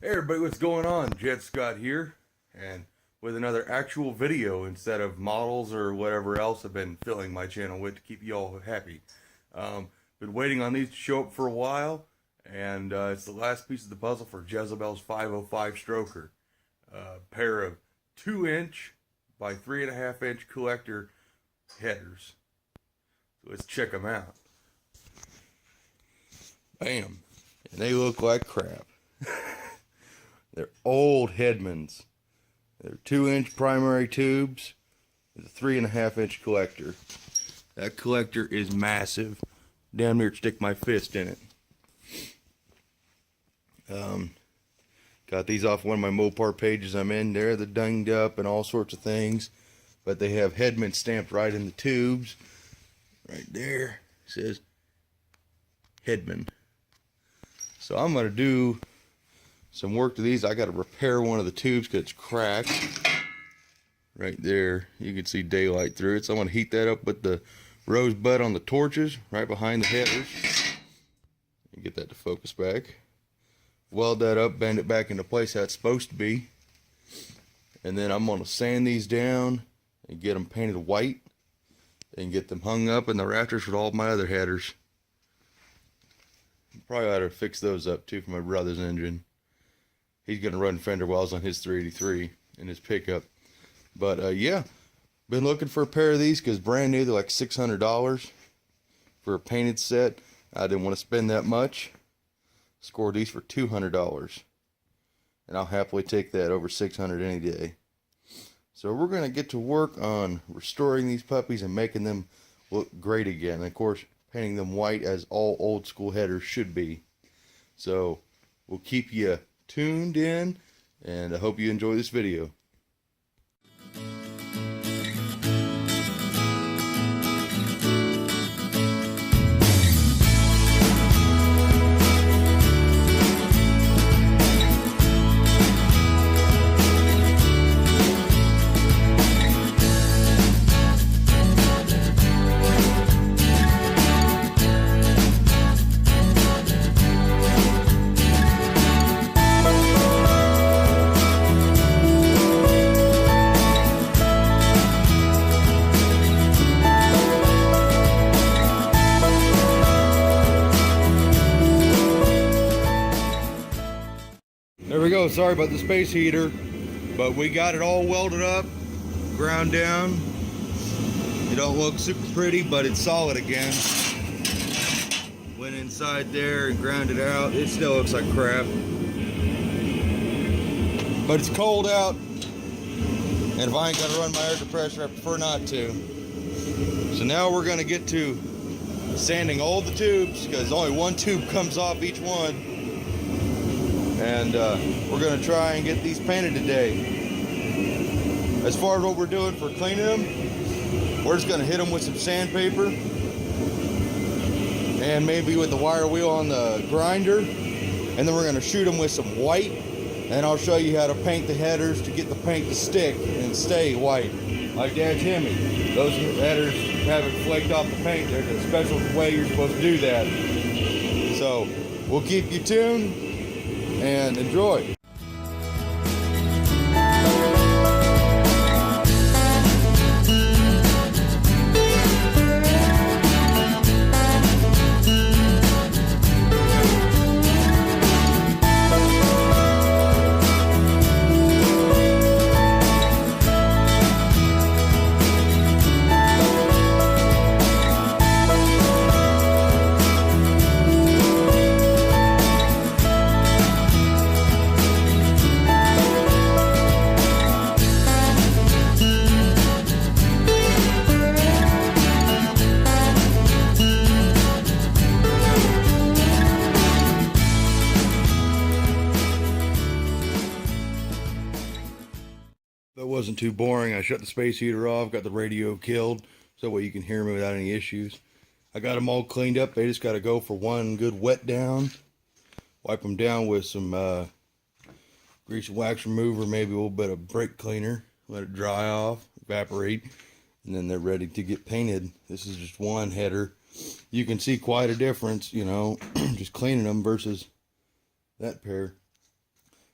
Hey everybody, what's going on? Jet Scott here, and with another actual video instead of models or whatever else I've been filling my channel with to keep you all happy. Been waiting on these to show up for a while, and it's the last piece of the puzzle for Jezebel's 505 stroker. Pair of 2-inch by 3.5-inch collector headers. So let's check them out. Bam! And they look like crap. They're old Headmans. They're 2-inch primary tubes with a 3.5-inch collector. That collector is massive. Damn near stick my fist in it. Got these off one of my Mopar pages I'm in there. They're dinged up and all sorts of things. But they have Headman stamped right in the tubes. Right there. It says Headman. So I'm going to do some work to these. I got to repair one of the tubes because it's cracked. Right there. You can see daylight through it. So I'm going to heat that up with the rosebud on the torches right behind the headers. And get that to focus back. Weld that up, bend it back into place how it's supposed to be. And then I'm going to sand these down and get them painted white. And get them hung up in the rafters with all my other headers. Probably ought to fix those up too for my brother's engine. He's going to run fender wells on his 383 in his pickup. But yeah, been looking for a pair of these because brand new. They're like $600 for a painted set. I didn't want to spend that much. Scored these for $200. And I'll happily take that over $600 any day. So we're going to get to work on restoring these puppies and making them look great again. And of course, painting them white as all old school headers should be. So we'll keep you tuned in, and I hope you enjoy this video. There we go. Sorry about the space heater, but we got it all welded up, ground down. It don't look super pretty, but it's solid again. Went inside there and ground it out. It still looks like crap, but it's cold out, and if I ain't gonna run my air compressor, I prefer not to. So now we're gonna get to sanding all the tubes because only one tube comes off each one. And we're going to try and get these painted today. As far as what we're doing for cleaning them, we're just going to hit them with some sandpaper and maybe with the wire wheel on the grinder, and then we're going to shoot them with some white, and I'll show you how to paint the headers to get the paint to stick and stay white like Dad's Hemi. Those headers haven't flaked off the paint. There's a special way you're supposed to do that. So we'll keep you tuned and enjoy. That wasn't too boring. I shut the space heater off, got the radio killed, so that way you can hear me without any issues. I got them all cleaned up. They just got to go for one good wet down. Wipe them down with some grease and wax remover, maybe a little bit of brake cleaner. Let it dry off, evaporate, and then they're ready to get painted. This is just one header. You can see quite a difference, you know, just cleaning them versus that pair.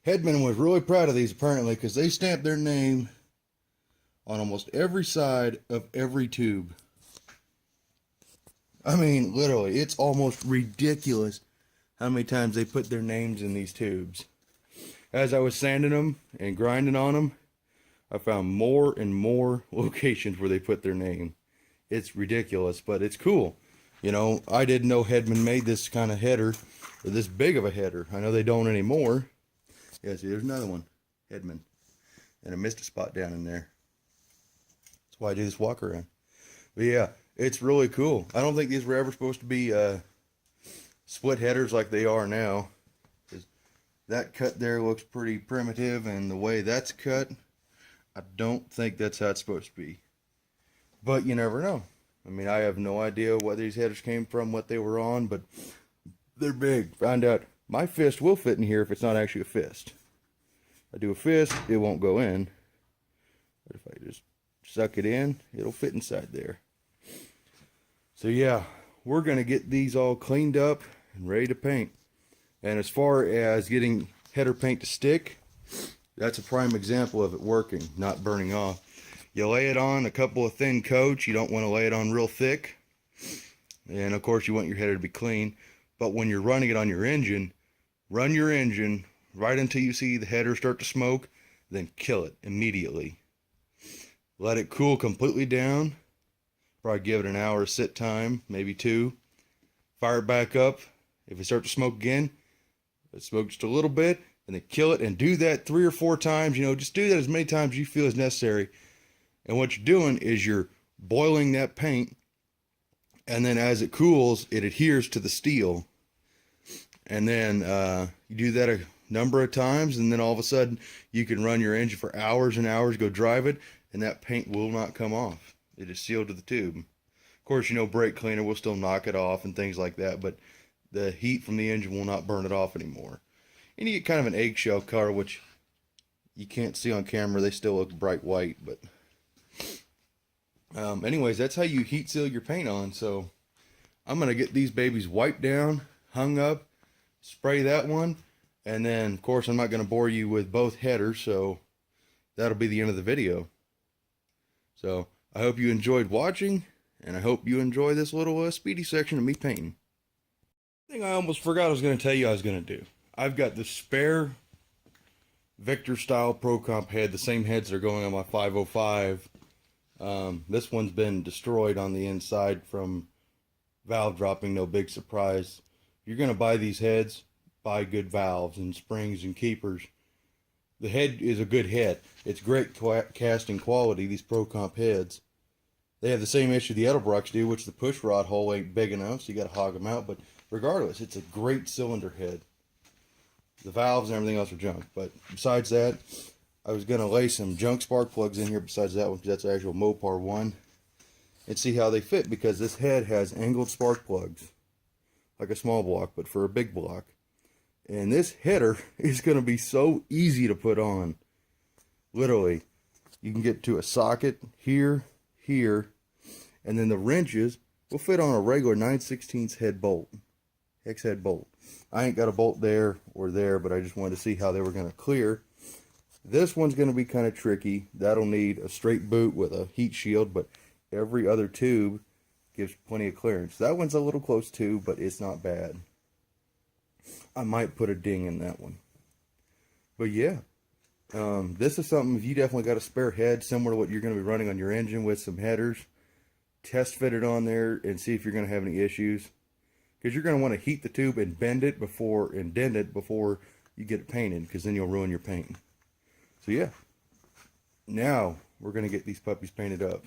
Headman was really proud of these apparently because they stamped their name on almost every side of every tube. I mean, literally, it's almost ridiculous how many times they put their names in these tubes. As I was sanding them and grinding on them, I found more and more locations where they put their name. It's ridiculous, but it's cool. You know, I didn't know Headman made this kind of header, or this big of a header. I know they don't anymore. Yeah, see, there's another one. Headman. And I missed a spot down in there. That's why I do this walk around. But yeah, it's really cool. I don't think these were ever supposed to be split headers like they are now. That cut there looks pretty primitive, and the way that's cut, I don't think that's how it's supposed to be. But you never know. I mean, I have no idea what these headers came from, what they were on, but they're big. Find out. My fist will fit in here if it's not actually a fist. If I do a fist, it won't go in. But if I just suck it in, it'll fit inside there. So yeah, we're going to get these all cleaned up and ready to paint. And as far as getting header paint to stick, that's a prime example of it working, not burning off. You lay it on a couple of thin coats. You don't want to lay it on real thick. And of course you want your header to be clean. But when you're running it on your engine, run your engine right until you see the header start to smoke, then kill it immediately. Let it cool completely down. Probably give it an hour of sit time, maybe 2. Fire it back up. If it starts to smoke again, let it smoke just a little bit, and then kill it, and do that 3 or 4 times. You know, just do that as many times as you feel is necessary. And what you're doing is you're boiling that paint, and then as it cools, it adheres to the steel. And then you do that a number of times, and then all of a sudden you can run your engine for hours and hours, go drive it, and that paint will not come off. It is sealed to the tube. Of course, you know, brake cleaner will still knock it off and things like that, but the heat from the engine will not burn it off anymore. And you get kind of an eggshell color, which you can't see on camera. They still look bright white, but anyways, that's how you heat seal your paint on. So I'm going to get these babies wiped down, hung up, spray that one, and then, of course, I'm not going to bore you with both headers, so that'll be the end of the video. So I hope you enjoyed watching, and I hope you enjoy this little speedy section of me painting. Thing I almost forgot I was going to tell you I was going to do. I've got the spare Victor style Pro Comp head, the same heads that are going on my 505. This one's been destroyed on the inside from valve dropping, no big surprise. If you're going to buy these heads, buy good valves and springs and keepers. The head is a good head. It's great casting quality, these Pro Comp heads. They have the same issue the Edelbrocks do, which the push rod hole ain't big enough, so you got to hog them out. But regardless, it's a great cylinder head. The valves and everything else are junk. But besides that, I was going to lay some junk spark plugs in here besides that one, because that's the actual Mopar one, and see how they fit, because this head has angled spark plugs, like a small block, but for a big block. And this header is going to be so easy to put on. Literally, you can get to a socket here, here, and then the wrenches will fit on a regular 9/16 head bolt, hex head bolt. I ain't got a bolt there or there, but I just wanted to see how they were going to clear. This one's going to be kind of tricky. That'll need a straight boot with a heat shield, but every other tube gives plenty of clearance. That one's a little close too, but it's not bad. I might put a ding in that one. But yeah, this is something, if you definitely got a spare head similar to what you're going to be running on your engine with some headers, test fit it on there and see if you're going to have any issues. Because you're going to want to heat the tube and bend it before, and dent it before you get it painted, because then you'll ruin your paint. So yeah, now we're going to get these puppies painted up.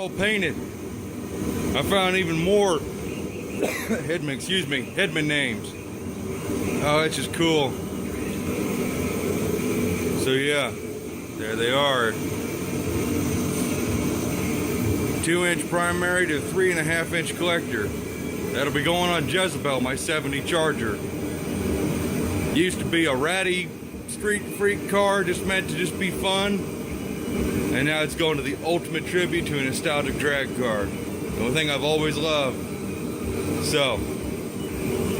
all painted. I found even more Headman names. Oh, that's just cool. So yeah, there they are. 2-inch primary to 3.5-inch collector. That'll be going on Jezebel, my 70 Charger. Used to be a ratty street freak car, just meant to just be fun. And now it's going to the ultimate tribute to a nostalgic drag car. The only thing I've always loved. So,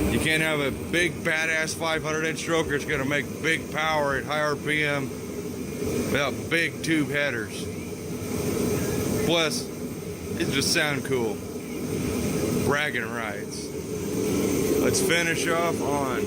you can't have a big badass 500-inch stroker. It's going to make big power at high RPM without big tube headers. Plus, it just sound cool. Bragging rights. Let's finish off on